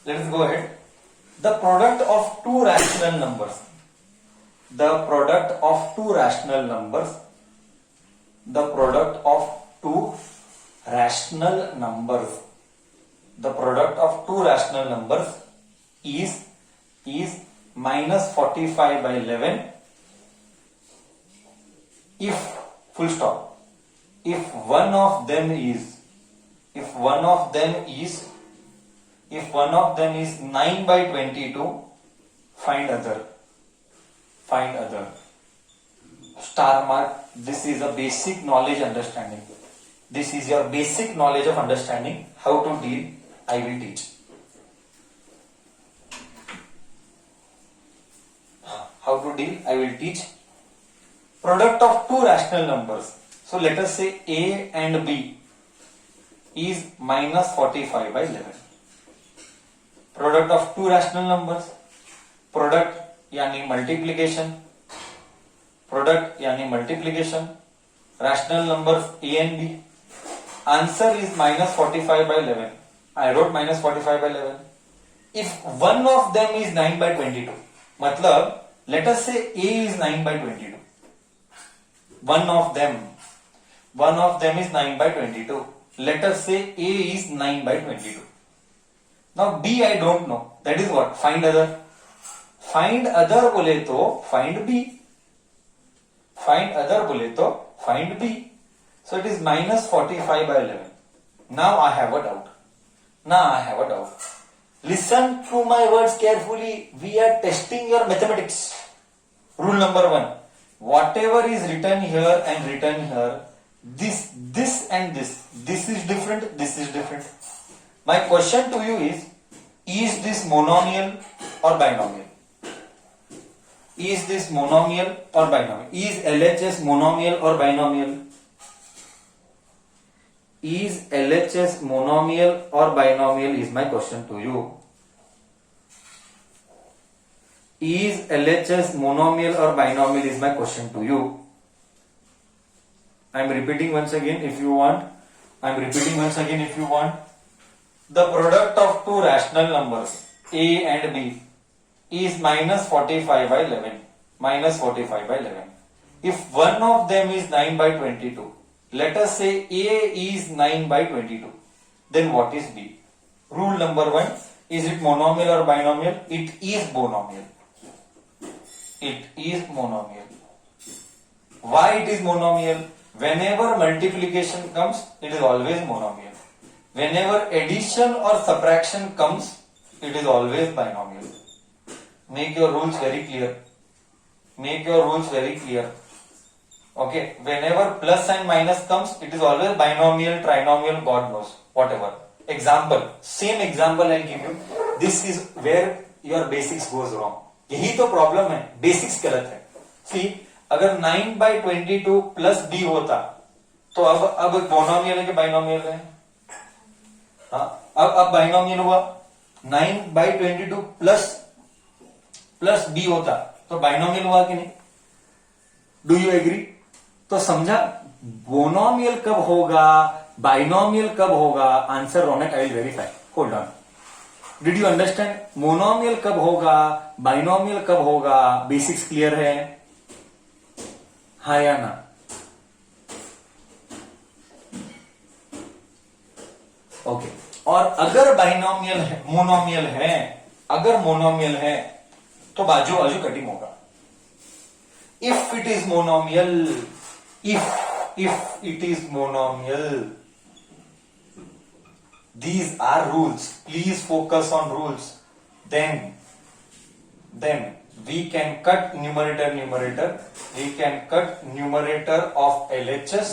Let's go ahead. The product of two rational numbers. The product of two rational numbers. The product of two rational numbers. The product of two rational numbers is minus 45 by 11 if full stop. If one of them is 9 by 22, find other. Star mark. This is a basic knowledge understanding. This is your basic knowledge of understanding how to deal. I will teach. How to deal, I will teach. Product of two rational numbers. So let us say A and B is minus 45 by 11. Product of two rational numbers. Product यानी multiplication. Product यानी multiplication. Rational numbers A and B. Answer is minus 45 by 11. I wrote minus 45 by 11. If one of them is 9 by 22, मतलब let us say A is 9 by 22. One of them is 9 by 22. Let us say A is 9 by 22. Now B I don't know. That is what? Find other. Find other बोले तो find B. Find other बोले तो find B. So it is minus 45 by 11. Now I have a doubt. Listen to my words carefully. We are testing your mathematics. Rule number 1. Whatever is written here and written here, this and this is different, this is different. My question to you is this monomial or binomial? Is this monomial or binomial? Is LHS monomial or binomial? Is LHS monomial or binomial is my question to you. Is LHS monomial or binomial is my question to you. I am repeating once again if you want. The product of two rational numbers A and B is minus 45 by 11. If one of them is 9 by 22, let us say A is 9 by 22, then what is B? Rule number 1, is it monomial or binomial? It is monomial. Why it is monomial? Whenever multiplication comes, it is always monomial. Whenever addition or subtraction comes, it is always binomial. Make your rules very clear. Okay, whenever plus and minus comes, it is always binomial, trinomial, God knows, whatever. Example, same example I'll give you. This is where your basics goes wrong. यही तो problem है, basics गलत है. सी अगर 9 by 22 plus b होता तो अब monomial है कि बाइनोमियल है? अब बाइनोमियल हुआ. 9 by 22 प्लस b होता तो बाइनोमियल हुआ कि नहीं? Do you agree? तो समझा मोनोमियल कब होगा, बाइनोमियल कब होगा? Answer Ronit, I will verify. Hold on. Did you understand? Monomial कब होगा, बाइनोमियल कब होगा? बेसिक्स क्लियर है? हाँ या ना? ओके. और अगर बाइनोमियल है, अगर मोनोमियल है तो बाजू बाजू कटिंग होगा. If it is monomial, if it is monomial, these are rules. Please focus on rules. Then we can cut numerator. We can cut numerator of LHS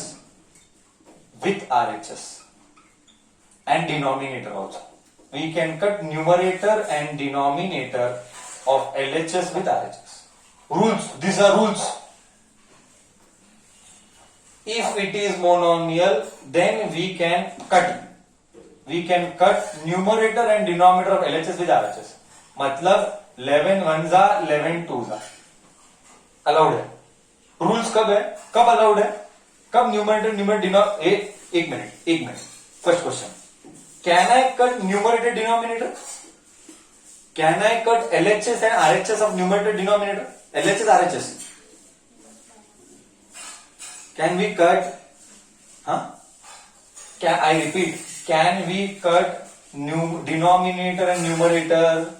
with RHS and denominator also. We can cut numerator and denominator of LHS with RHS. Rules. These are rules. If it is monomial, then we can cut numerator and denominator of LHS with RHS. मतलब 11 1 जा 11 2 जा allowed है. Rules कब है, कब allowed है, कब numerator denominator. एक minute. First question Can I cut numerator denominator? Can I cut LHS and RHS of numerator denominator? LHS RHS. Can we cut? Can I repeat? Can we cut denominator and numerator?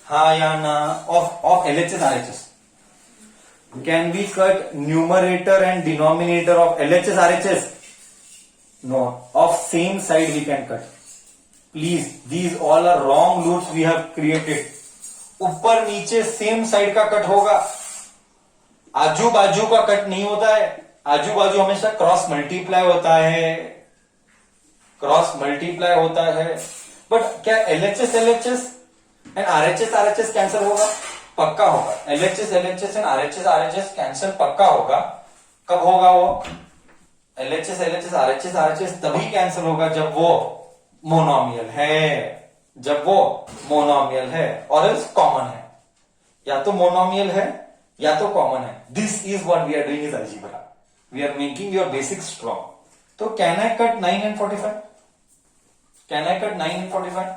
हाँ या ना of LHS RHS? Can we cut numerator and denominator of LHS RHS? No. Of same side we can cut. Please, these all are wrong loops we have created. ऊपर नीचे same side का cut होगा, आजू बाजू का cut नहीं होता है. आजू बाजू हमेशा क्रॉस मल्टीप्लाई होता है, क्रॉस मल्टीप्लाई होता है. बट क्या LHS एंड RHS कैंसिल होगा? पक्का होगा. LHS एंड RHS कैंसिल पक्का होगा. कब होगा वो? LHS RHS तभी कैंसिल होगा जब वो मोनोमियल है, जब वो मोनोमियल है और एल्स कॉमन है. या तो मोनोमियल है या तो कॉमन है. This is what we are doing is algebra. We are making your basic strong. तो can I cut 9 and 45? Can I cut 9 and 45?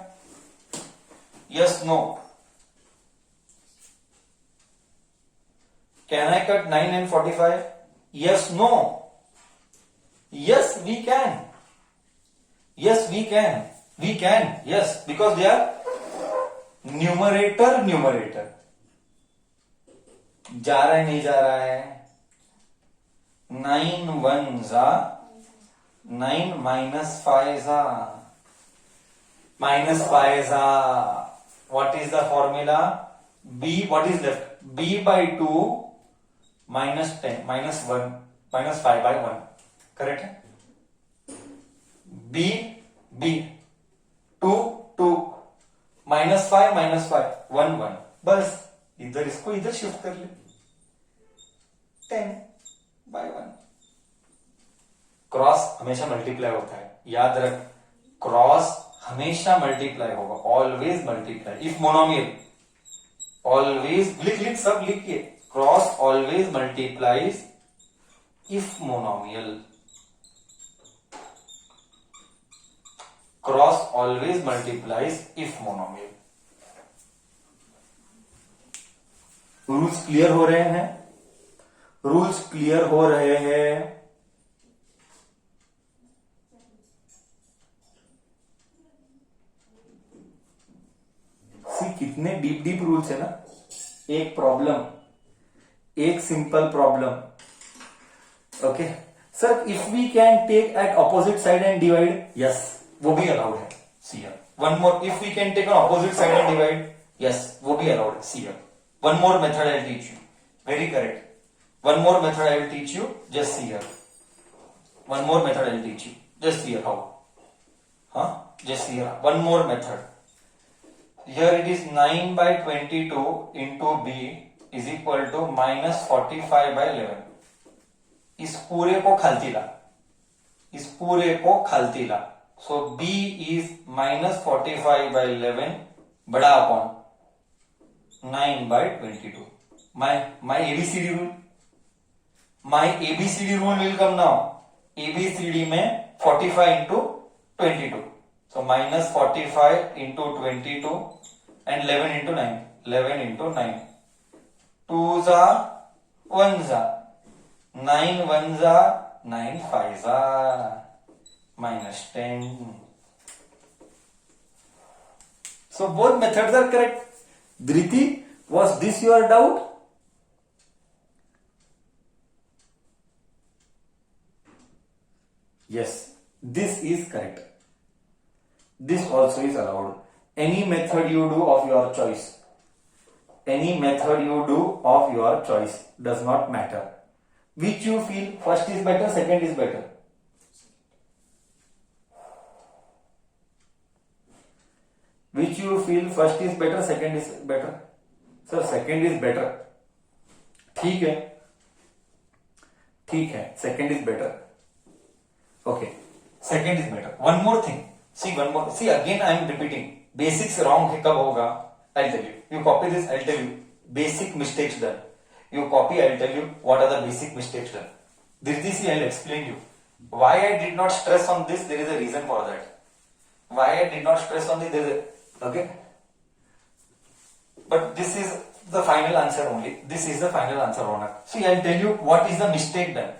Yes, no. Can I cut 9 and 45? Yes, no. Yes, we can. Yes, we can. We can. Yes, because they are numerator. जा रहा है नहीं जा रहा है? 9 1s are 9 minus 5s are minus 5s are. What is the formula? B. What is left? B by 2 minus 10 minus 1 minus 5 by 1. Correct है? B 2 minus 5 1 1. बस इधर इसको इधर शिफ्ट कर ले. 10 by 1. क्रॉस हमेशा मल्टीप्लाई होता है, याद रख. क्रॉस हमेशा मल्टीप्लाई होगा, always multiply. If monomial always लिख सब लिखिए. Cross always multiplies if monomial. Cross always multiplies if monomial. Rules clear हो रहे हैं? रूल्स क्लियर हो रहे हैं? सी कितने डीप रूल्स है ना. एक प्रॉब्लम, एक simple problem. Okay sir, if we can take at opposite side and divide, yes वो भी अलाउड है. See here one more. If we can take on opposite side and divide, yes वो भी allowed है. See here one more method I will teach you. Very correct. One more method I will teach you. Just see here. One more method I will teach you. Just see here how. Just see here one more method. Here it is 9 by 22 into B is equal to minus 45 by 11. इस पूरे को खालती ला, इस पूरे को खालती ला. So B is minus 45 by 11 बड़ा upon 9 by 22. My ABCD rule. My ABCD rule will come now. ABCD में 45 into 22. So minus 45 into 22 and 11 into 9. 11 into 9. 2s are 1s are. 9 1s are 9 5s are. Minus 10. So both methods are correct. Dhriti, was this your doubt? Yes, this is correct. This also is allowed. Any method you do of your choice. Any method you do of your choice does not matter. Which you feel first is better, second is better? Which you feel first is better, second is better? Sir, second is better. ठीक है, ठीक है, second is better. Okay, second is better. One more thing. See one more. See again I am repeating. Basics wrong है कब होगा? I'll tell you. You copy this. I'll tell you. Basic mistakes done. You copy. I'll tell you what are the basic mistakes done. This I'll explain you. Why I did not stress on this. There is a reason for that. Why I did not stress on this? Okay. But this is the final answer only. This is the final answer, Ronak. See, I'll tell you what is the mistake done.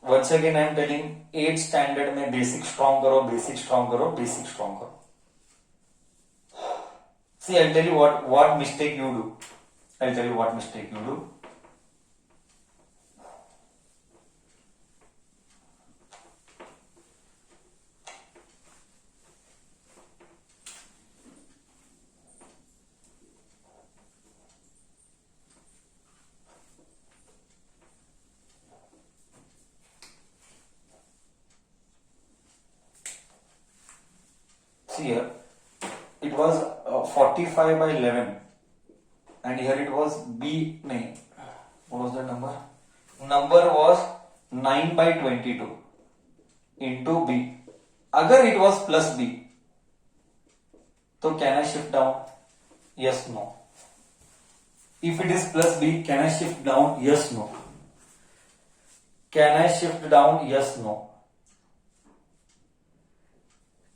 Once again, I am telling 8th standard में basic strong करो, basic strong करो, basic strong करो. See, I'll tell you what mistake you do. I'll tell you what mistake you do. See here, it was 45 by 11 and here it was B, nahin, what was the number? Number was 9 by 22 into B. Agar it was plus B, so can I shift down? Yes, no. If it is plus B, can I shift down? Yes, no. Can I shift down? Yes, no.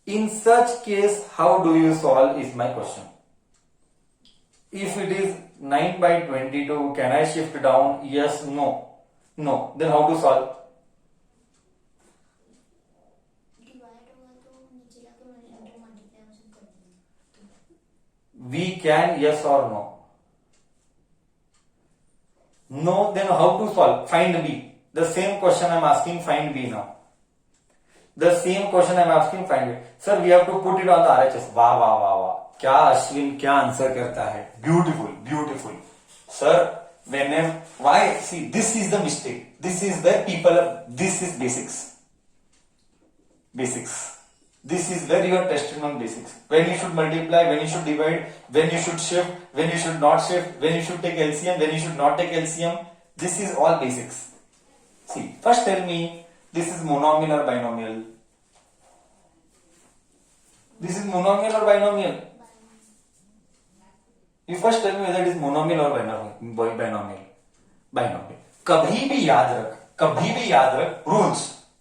In such case, how do you solve is my question. If it is 9 by 22, can I shift down? Yes, no. No. Then how to solve? We can, yes or no? No, then how to solve? Find B. The same question I am asking, find B now. The same question I am asking, find it. Sir, we have to put it on the RHS. वाह वाह वाह वाह, क्या अश्विन क्या answer करता है. Beautiful, beautiful. Sir, whenever, why? See, this is the mistake. This is where people are, this is basics. Basics. This is where you are tested on basics. When you should multiply, when you should divide, when you should shift, when you should not shift, when you should take LCM, when you should not take LCM. This is all basics. See, first tell me, this is monomial or binomial? This is monomial or binomial? You first tell me whether it is monomial or binomial. Binomial. कभी भी याद रख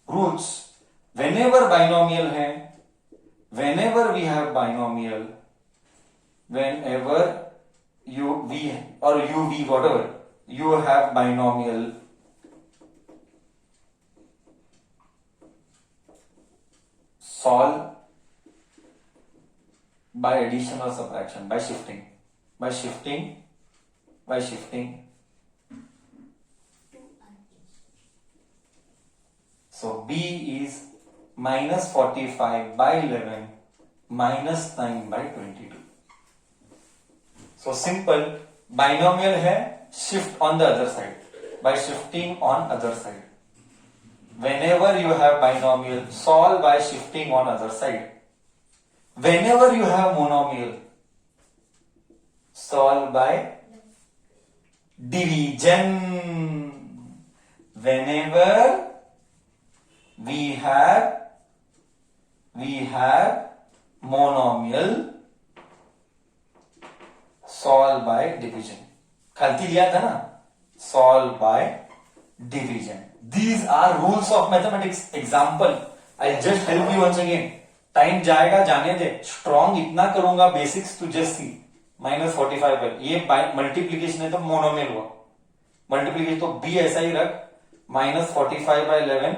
rules. Whenever binomial है, whenever we have binomial, whenever v or uv whatever, you have binomial, solve by addition or subtraction, by shifting. So B is minus 45 by 11 minus 9 by 22. So simple, binomial है, shift on the other side by shifting on other side. Whenever you have binomial, solve by shifting on other side. Whenever you have monomial, solve by division. Whenever we have monomial, solve by division. खालती लिया था ना, solve by division. These are rules of mathematics. Example, I'll just help you once again. Time जाएगा, जाने दे. Strong इतना करूंगा basics to just see. -45 पर ये मल्टीप्लीकेशन है तो मोनोमियल हुआ. मल्टीप्लीकेशन तो बी ऐसा ही रख, -45 by 11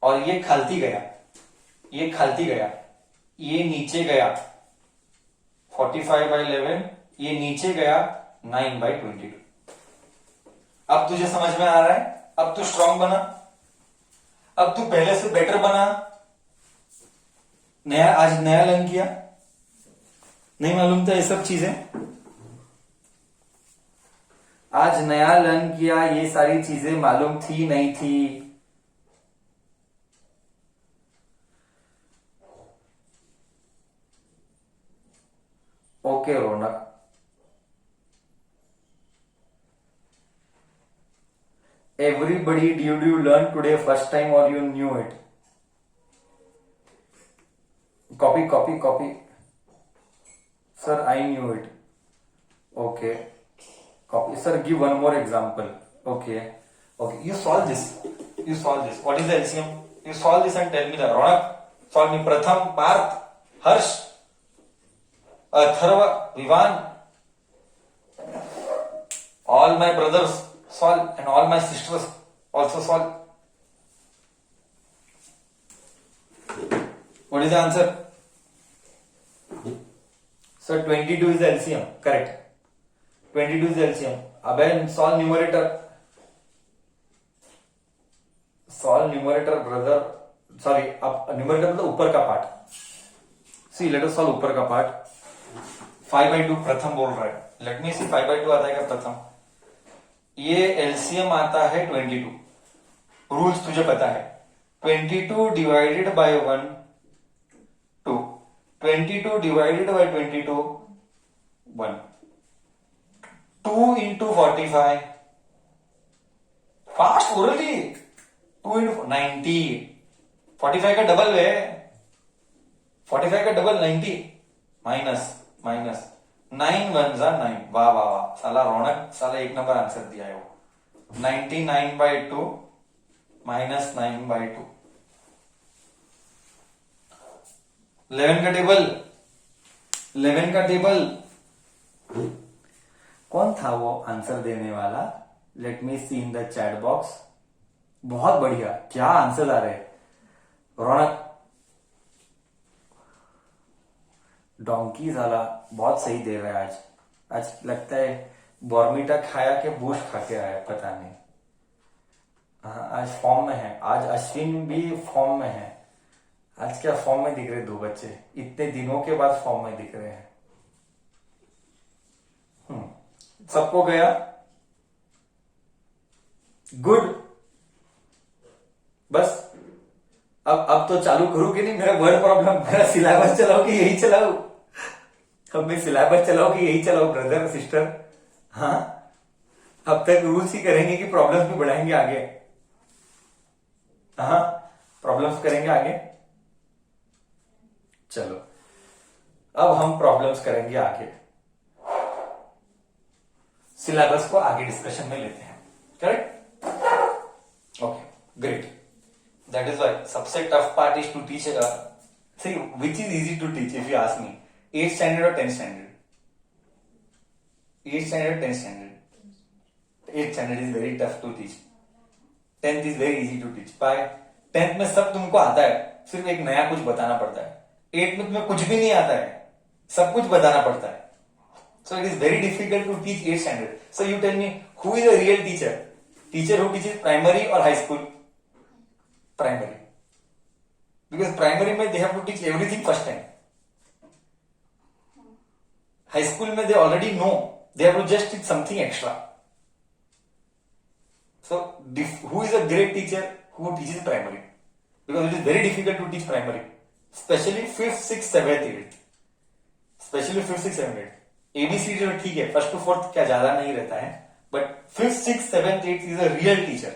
और ये खालती गया, ये नीचे गया 45 by 11, ये नीचे गया 9 by 22. अब तुझे समझ में आ रहा है? अब तू स्ट्रॉन्ग बना, अब तू पहले से बेटर बना. आज नया लर्न किया, नहीं मालूम था ये सब चीजें. आज नया लर्न किया, ये सारी चीजें मालूम थी नहीं थी. Okay Raunak, everybody, did you learn today first time or you knew it? Copy. Sir, I knew it. Okay. Copy. Sir, give one more example. Okay. You solve this. What is the LCM? You solve this and tell me the Ronak. solve me Pratham, Parth, Harsh, Atharva, Vivan. All my brothers solve and all my sisters also solve. What is the answer? So 22 is the LCM. Correct. 22 is the LCM. अब solve numerator. Solve numerator brother. Sorry, अब numerator मतलब ऊपर का part. See, let us solve ऊपर का part. 5/2 प्रथम बोल रहा है. Let me see 5/2 आता है क्या प्रथम. ये LCM आता है 22. रूल्स तुझे पता है. 22 divided by 1 2. 22 divided by 22 1. 2 into 45. Fast orally. 2 into 90. 45 का डबल है. 45 का डबल 90. माइनस 9 1 जा 9. वाह वाह वाह. साला रौनक साला एक नंबर आंसर दिया है वो. 99/2 माइनस 9/2. 11 का टेबल कौन था वो आंसर देने वाला? Let me see in the chat box. बहुत बढ़िया. क्या आंसर आ रहे रौनक. डोंकी साला बहुत सही दे रहा है आज. आज लगता है बॉर्मिटा खाया के बूस्ट खा के आया, पता नहीं. हाँ, आज फॉर्म में है. आज अश्विन भी फॉर्म में है. आज क्या फॉर्म में दिख रहे दो बच्चे. इतने दिनों के बाद फॉर्म में दिख रहे हैं. सबको गया. गुड. बस अब तो चालू करूँ कि नहीं. मेरा वर्ड प्रॉब्लम, मेरा सिलेबस चलाओ कि यही चलाओ. अब मैं सिलेबस चलाओ कि यही चलाओ ब्रदर सिस्टर. हाँ, अब तक रूल्स ही करेंगे कि प्रॉब्लम्स भी बढ़ाएंगे आगे. हाँ, प्रॉब्लम्स करेंगे आगे. चलो अब हम प्रॉब्लम्स करेंगे आगे. सिलेबस को आगे डिस्कशन में लेते हैं. Correct. Okay, great. That is why सबसे tough part is to teach. See which is easy to teach if you ask me. 8th standard और 10th standard. 8th standard 10th standard. 8th standard is very tough to teach. 10th is very easy to teach. By 10th में सब तुमको आता है, सिर्फ एक नया कुछ बताना पड़ता है. 8th में तुम्हें कुछ भी नहीं आता है, सब कुछ बताना पड़ता है. So it is very difficult to teach 8th standard. So you tell me, who is a real teacher? Teacher who teaches primary or high school? Primary. Because primary में they have to teach everything first time. High school में they already know. They have to just teach something extra. So who is a great teacher? Who teaches primary? Because it is very difficult to teach primary. Especially 5th, 6th, 7th, 8th. Especially 5th, 6th, 7th, 8th. ABC जो ठीक है, 1st to 4th क्या ज्यादा नहीं रहता है, but 5th, 6th, 7th, 8th is a real teacher.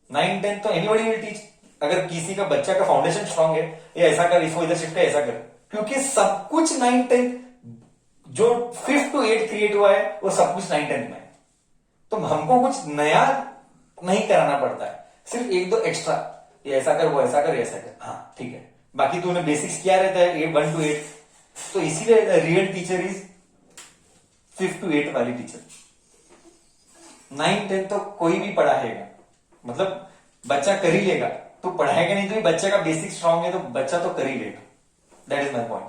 9th, 10th तो anybody will teach. अगर किसी का बच्चा का फाउंडेशन स्ट्रांग है, ये ऐसा कर, इसको इधर शिफ्ट कर, ऐसा कर. क्योंकि सब कुछ 9th, 10th जो 5th to 8th क्रिएट हुआ है वो सब कुछ 9th, 10th में. तो हमको कुछ नया नहीं कराना पड़ता है, सिर्फ एक दो एक्स्ट्रा, ये ऐसा कर, वो ऐसा कर, ऐसा कर. हाँ ठीक है, बाकी तूने बेसिक्स क्या रहता है 1 to 8. तो इसीलिए real teacher is 5th to 8th वाली टीचर. 9th, 10th तो कोई भी पढ़ाएगा, मतलब बच्चा कर ही लेगा. तो पढ़ाएगा नहीं तो बच्चे का बेसिक स्ट्रांग है तो बच्चा तो कर ही लेगा. That is my point.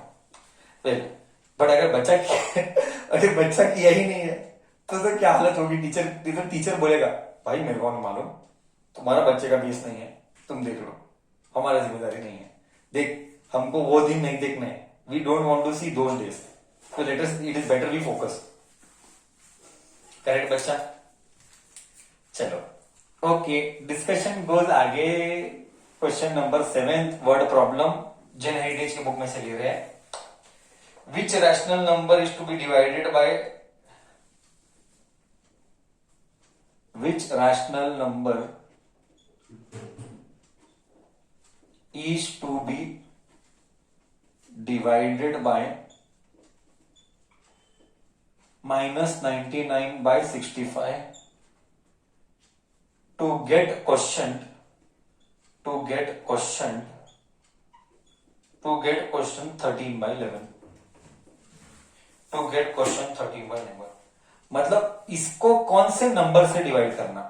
Well, but अगर बच्चा किया ही नहीं है तो क्या हालत होगी. टीचर बोलेगा, भाई मेरे को नहीं मालूम, तुम्हारा बच्चे का बेस नहीं है, तुम देख लो, हमारा जिम्मेदारी नहीं है. देख, हमको वो दिन नहीं देखना है. We don't want to see those days. So let us, it is better we focus. Correct बच्चा. चलो ओके, डिस्कशन गोज आगे. Question number 7th word problem, Jane Heritage की बुक में से ले रहे हैं. Which rational number is to be divided by, which rational number is to be divided by -99/65 to get questioned to get question 13 by 11. To get question 13 by 11. मतलब इसको कौन से नंबर से डिवाइड करना.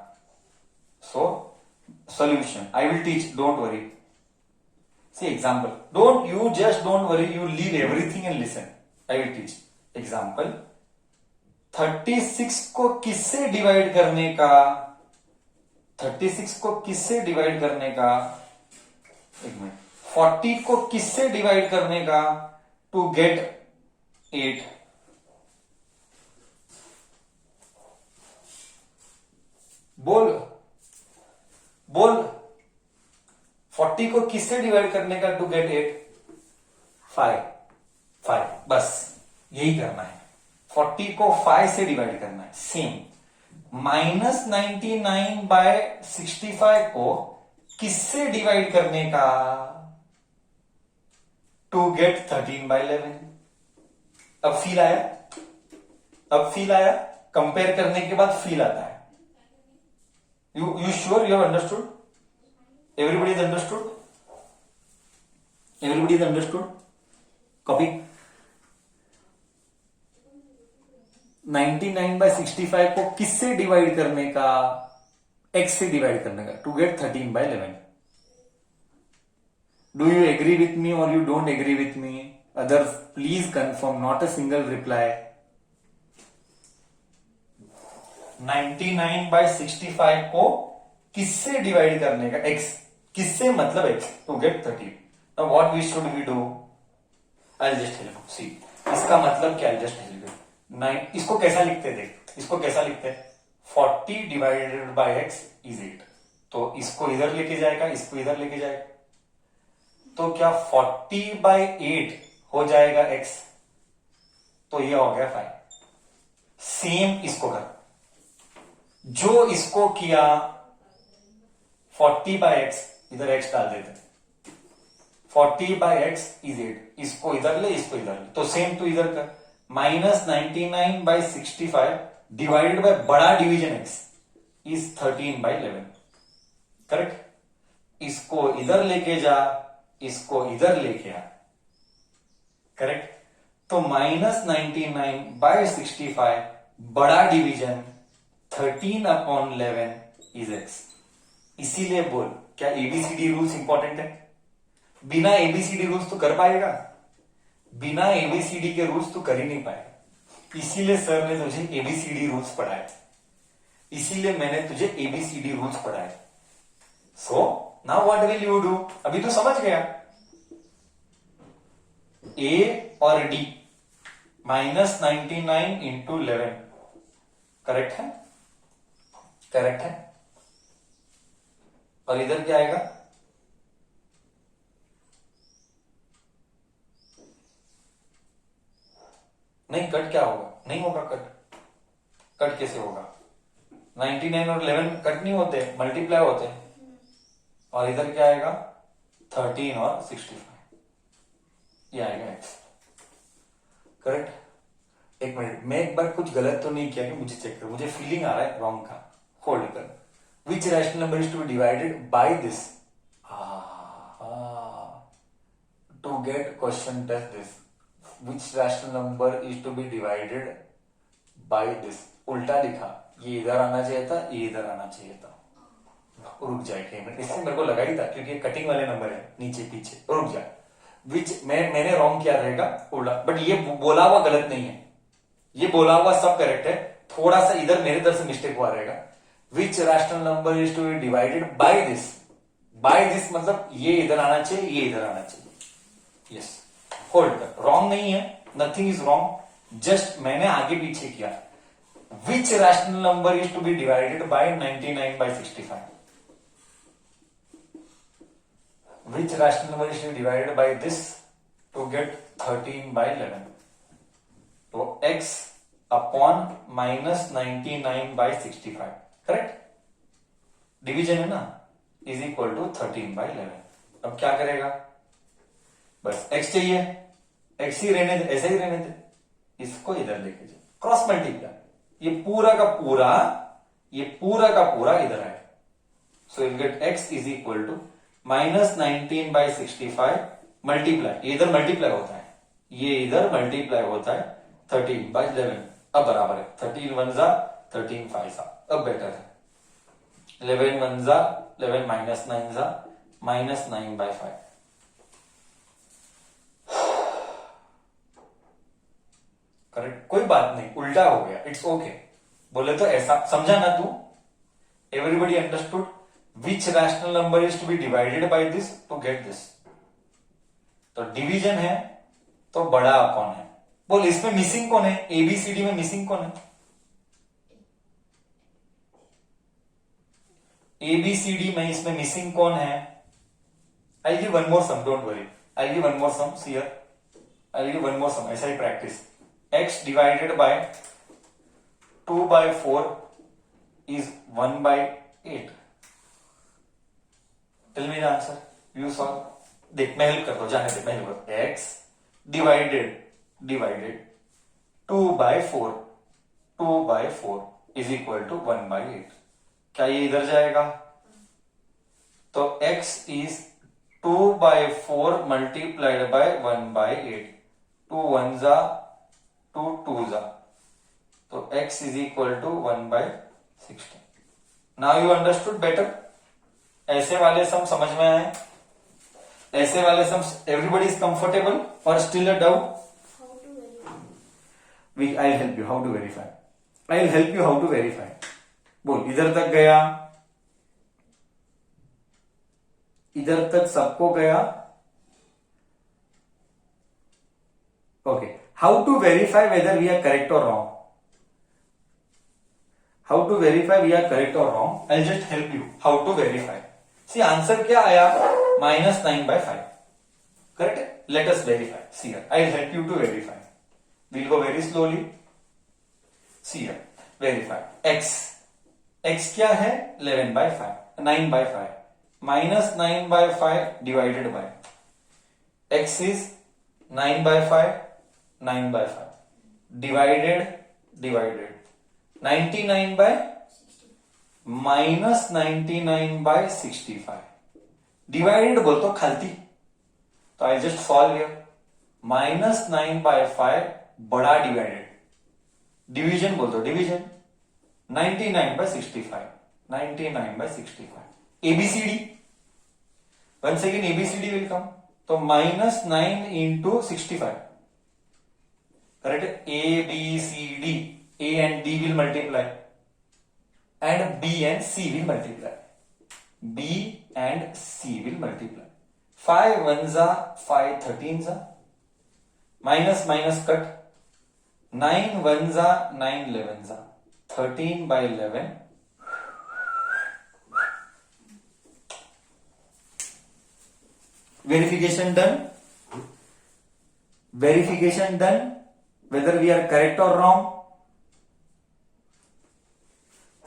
So solution I will teach, don't worry. See example, don't worry, you leave everything and listen. I will teach example. 36 को किससे divide करने का, 36 को किससे डिवाइड करने का, एक मिनट, 40 को किससे डिवाइड करने का टू गेट 8. बोल बोल 40 को किससे डिवाइड करने का टू गेट 8? 5 बस यही करना है. 40 को 5 से डिवाइड करना है. सेम -99/65 को किससे डिवाइड करने का टू गेट 13 by 11. अब फील आया, अब फील आया, कंपेयर करने के बाद फील आता है. You sure you have understood? Everybody is understood? Everybody is understood? Copy. 99/65 को किससे डिवाइड करने का, x से डिवाइड करने का to get 13 by 11. Do you agree with me or you don't agree with me? Others please confirm, not a single reply. 99/65 को किससे divide करने का, x, किससे मतलब x, to get 13. Now what we should we do? I'll just help you. See, इसका मतलब क्या है, just help you. 9, इसको कैसा लिखते देख, इसको कैसा लिखते हैं, 40 डिवाइडेड बाय x इज 8. तो इसको इधर लेके जाएगा, इसको इधर लेके जाएगा, तो क्या 40/8 हो जाएगा x, तो ये हो गया 5. सेम इसको कर, जो इसको किया 40/x, इधर x डाल देते, 40/x इज 8, इसको इधर ले, इसको इधर ले, तो सेम तो इधर कर. -99/65 डिवाइडेड बाय बड़ा division x is 13 by 11. Correct. इसको इधर लेके जा, इसको इधर लेके आ. करेक्ट. तो -99/65 बड़ा डिवीजन 13/11 इज x. इसीलिए बोल, क्या एबीसीडी रूल्स इंपॉर्टेंट है? बिना एबीसीडी रूल्स तो कर पाएगा? बिना एबीसीडी के रूल्स तो कर ही नहीं पाएगा. इसीलिए सर ने तुझे एबीसीडी रूल्स पढ़ाए, इसीलिए मैंने तुझे एबीसीडी रूल्स पढ़ाए. So now what will you do? अभी तो समझ गया. ए और डी -99 इंटू 11 करेक्ट है, करेक्ट है. और इधर क्या आएगा, नहीं कट क्या होगा, नहीं होगा कट. कट कैसे होगा? 99 और 11 कट नहीं होते, मल्टीप्लाई होते हैं. और इधर क्या आएगा, 13 और 65, ये आएगा x. करेक्ट. एक मिनट, मैं एक बार कुछ गलत तो नहीं किया कि मुझे चेक कर, मुझे फीलिंग आ रहा है रॉन्ग का. होल्ड कर. Which rational number is to be divided by this? To get question test this, which rational number is to be divided by this. उल्टा लिखा, ये इधर आना चाहिए था, ये इधर आना चाहिए था. रुक जाए, इससे मेरे को लगा ही था क्योंकि कटिंग वाले नंबर है नीचे पीछे. रुक जाए, विच मैंने रॉन्ग किया रहेगा उल्टा, बट ये बोला हुआ गलत नहीं है, ये बोला हुआ सब करेक्ट है. थोड़ा सा इधर मेरे तरफ से मिस्टेक हुआ रहेगा. Which rational number is to be divided by this. By this मतलब ये इधर आना चाहिए, ये इधर आना चाहिए. यस, होल्ड कर. रॉन्ग नहीं है, नथिंग इज रॉन्ग, जस्ट मैंने आगे पीछे किया. Which rational number is to be divided by 99/65? Which rational number is to be divided by this to get 13 by 11? तो x अपॉन -99/65, करेक्ट. डिवीजन है ना, इज इक्वल टू 13 by 11. अब क्या करेगा, बस x चाहिए, x ही रहने दे, ऐसे ही रहने दे, इसको इधर लेके जाओ, क्रॉस मल्टीप्लाई. ये पूरा का पूरा, ये पूरा का पूरा इधर है. So you get x is equal to -19/65 multiply, इधर मल्टीप्लाई होता है, ये इधर मल्टीप्लाई होता है 13/11, अब बराबर है 13 1 जा 13 5 जा, अब बेटर है 11 1 जा 11 -9 जा -9/5। करेक्ट, कोई बात नहीं, उल्टा हो गया, इट्स ओके। बोले तो ऐसा समझा ना तू? Everybody understood which rational number is to be divided by this to get this. तो डिवीजन है तो बड़ा कौन है? बोल इसमें मिसिंग कौन है? एबीसीडी में मिसिंग कौन है? एबीसीडी में इसमें मिसिंग कौन है? I give one more sum, don't worry, I give one more sum, see here, I give one more sum, ऐसा ही practice. x divided by 2/4 is 1/8. Tell me the answer. You solve. देख मैं help करता हूं, जाने दे, मैं help करता हूं। x divided 2/4 is equal to 1/8. क्या ये इधर जाएगा? तो x is 2/4 multiplied by 1/8. 2 1 जा 2 2 जा, तो x is equal to 1/16. Now you understood better? ऐसे वाले सम समझ में आए? ऐसे वाले सम everybody is comfortable or still a doubt? I'll help you how to verify. I'll help you how to verify. बोल, इधर तक गया, इधर तक सबको गया। Okay. How to verify whether we are correct or wrong? How to verify we are correct or wrong? I'll just help you how to verify. See, answer क्या आया? -9/5. Correct? Let us verify. See here. I'll help you to verify. We'll go very slowly. See here. Verify. X क्या है? 11/5. 9/5. -9/5 divided by. X is 9/5. 9/5 divided 99 minus 99/65 divided बोल तो खालती, तो I just solve here. -9/5 बड़ा divided, division बोल तो division 99/65 99/65 ABCD, one second, ABCD will come, तो -9 into 65, correct? A, B, C, D. A and D will multiply and B and C will multiply. B and C will multiply. 5 1s are 5 13s are. Minus cut. 9 1s are 9 11s are. 13/11. Verification done. Verification done. Whether we are correct or wrong.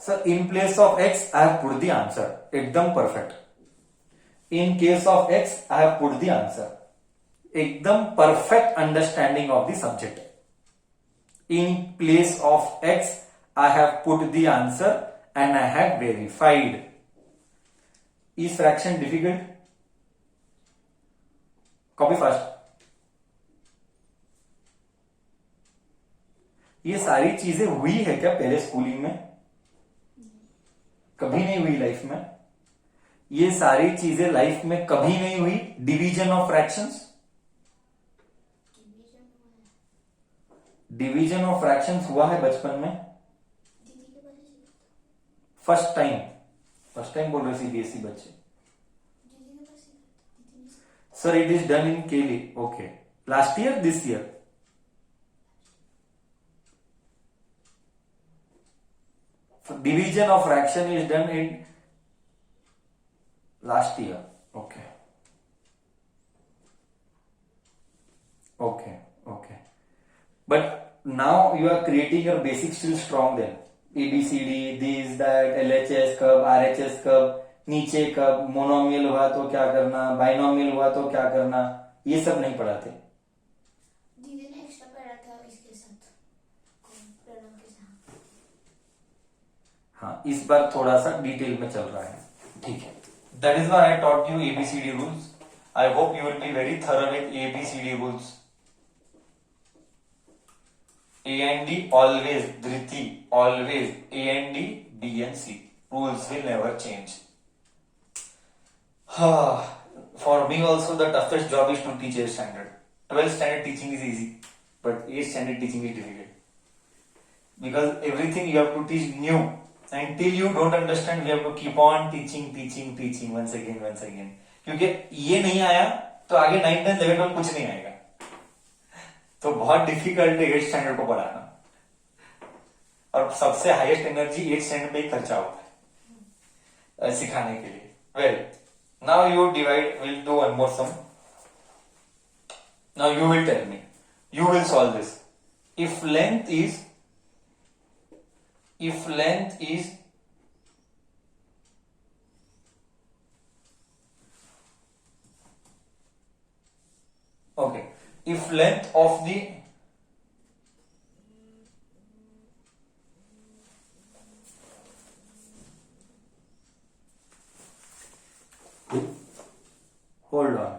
So in place of x I have put the answer, एकदम perfect. In case of x I have put the answer, एकदम perfect understanding of the subject. In place of x I have put the answer and I have verified. Is fraction difficult? Copy fast. ये सारी चीजें हुई है क्या पहले schooling में? कभी नहीं हुई लाइफ में। ये सारी चीजें लाइफ में कभी नहीं हुई। Division of fractions, division of fractions हुआ है बचपन में, फर्स्ट टाइम बोल रहे सीबीएसई बच्चे। Sir it is done in Kelly, okay, last year this year? Division of fraction is done in last year. Okay. But now you are creating your basic still strong then. ABCD, this, that, LHS कब, RHS कब, नीचे कब, monomial हुआ तो क्या करना, binomial हुआ तो क्या करना, ये सब नहीं पढ़ाते। दीदी ने एक्स्ट्रा पढ़ा था इसके साथ, प्रणव के साथ। हाँ, इस बार थोड़ा सा डिटेल में चल रहा है, ठीक है। That is why I taught you ABCD rules. I hope you will be very thorough with ABCD rules. A and D always, Dhriti, always A and D, B and C. Rules will never change. For me also the toughest job is to teach 8th standard. 12th standard teaching is easy, but 8th standard teaching is difficult. Because everything you have to teach new. Until you don't understand, we have to keep on teaching once again. क्योंकि ये नहीं आया तो आगे 9th 10th 11th 12th कुछ नहीं आएगा. तो बहुत डिफिकल्ट है 8th स्टैंडर्ड को पढ़ाना, और सबसे हाईएस्ट एनर्जी 8th स्टैंडर्ड पे ही खर्चा होता है सिखाने के लिए. Well, now you divide, will do one more sum. Now you will tell me, you will solve this. If length is okay, if length of the hold on,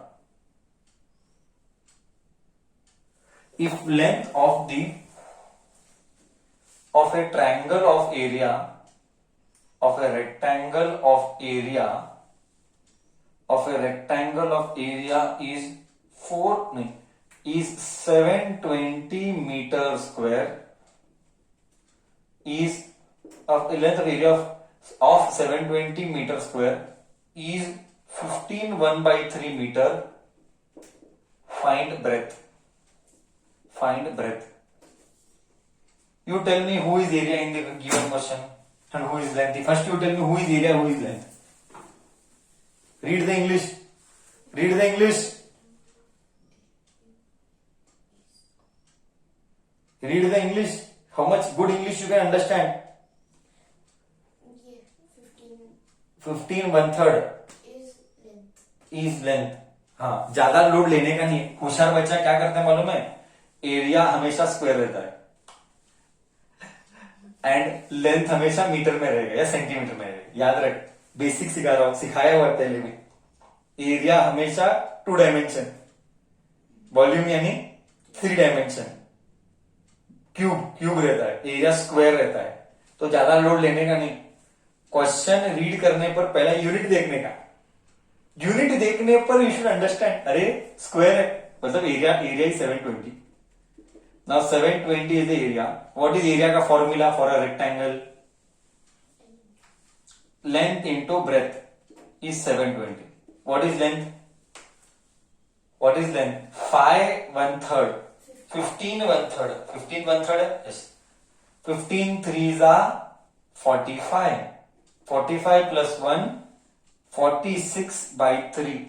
if length of a triangle of area of a rectangle of area is 720 meter square, is of length of area of 720 meter square is 15 1/3 meter. Find breadth. You tell me who is area in the given question and who is length. First you tell me who is area, who is length. Read the English. Read the English. How much good English you can understand? Yeah, 15 1/3 is length. हाँ, ज्यादा load लेने का नहीं. होशियार बच्चा क्या करता है मालूम है? एरिया हमेशा स्क्वायर रहता है एंड लेंथ हमेशा मीटर में रहेगा या सेंटीमीटर में रहेगा. याद रख, बेसिक सिखा रहा हूं, सिखाया हुआ है पहले भी. एरिया हमेशा 2 डायमेंशन, वॉल्यूम यानी 3 डायमेंशन, क्यूब रहता है, एरिया स्क्वायर रहता है. तो ज्यादा लोड लेने का नहीं. क्वेश्चन रीड करने पर पहला यूनिट देखने का. यूनिट देखने पर यू शुड अंडरस्टैंड, अरे स्क्वायर है मतलब area is 720. Now 720 is the area. What is area का formula for a rectangle? Length into breadth is 720. What is length? 5 1/3. 15 1/3. 15 1/3 yes. 15 3s are 45. 45 plus 1 46/3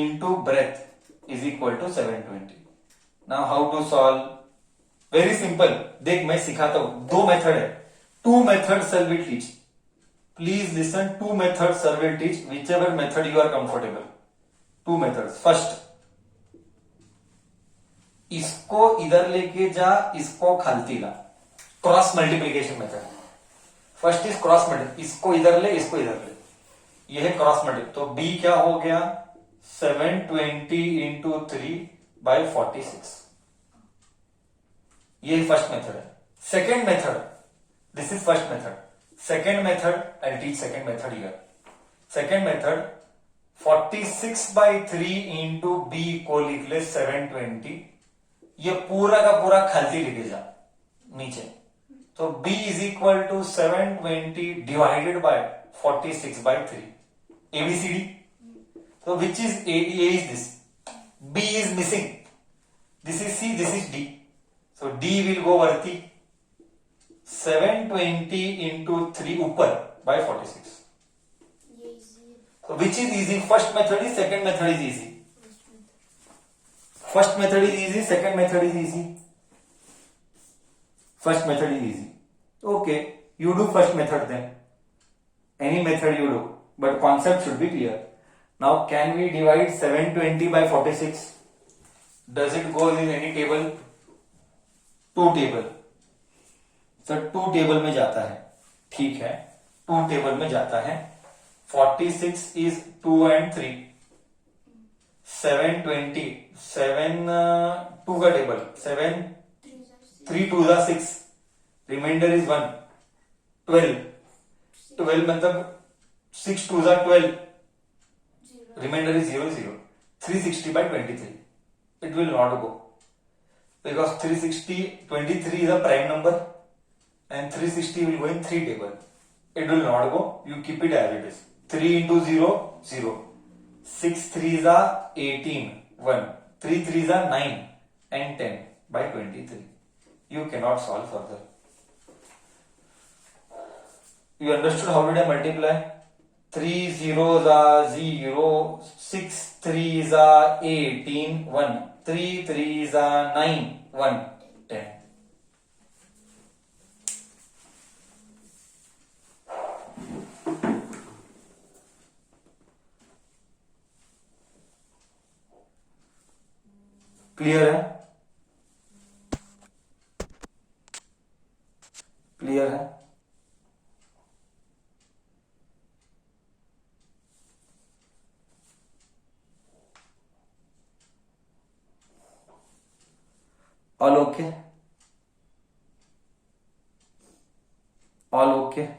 into breadth is equal to 720. Now how to solve? Very simple. देख मैं सिखाता हूं. 2 method है. 2 methods sir will teach. Please listen. 2 methods sir will teach. Whichever method you are comfortable. 2 methods. First, इसको इधर लेके जा, इसको खालती ला. Cross multiplication method. First is cross multiplication. इसको इधर ले, इसको इधर ले. ये है क्रॉस मल्टीप्लीकेशन. तो b क्या हो गया? 720 into 3/46. ये फर्स्ट मेथड है. Second method, this is first method. Second method, I teach second method here. Second method 46/3 into b को लिख ले 720. ये पूरा का पूरा खालती लिखे जा नीचे. तो b is equal to 720 divided by 46/3. ABCD. So which is A is this? B is missing. This is C, this is D. So D will go वर्ती. 720 into 3 ऊपर by 46. So which is easy? First method is, second method is easy. First method is easy, second method is easy. First method is easy. Okay, you do first method then. Any method you do, but concept should be clear. Now can we divide 720 by 46? Does it go in any table? 2 table. So 2 table में जाता है. ठीक है, 2 table में जाता है. 46 is 2 and 3. 720, 7 2 का table, 7 3 3 2 जा 6, रिमाइंडर इज 1, 12, 12 मतलब 6 2 जा 12, 0 remainder is 0 0, 360 by 23. It will not go because 360 23 is a prime number and 360 will go in 3 table. It will not go. You keep it as it is. 3 into 0 0, 6 3s are 18, 1, 3 3s are 9 and 10 by 23. You cannot solve further. You understood how did I multiply? 3 zeros are 0, 6 3s are 18, 1, 3 3s are 9, 1, 10. Clear है? Clear है? All okay? All okay?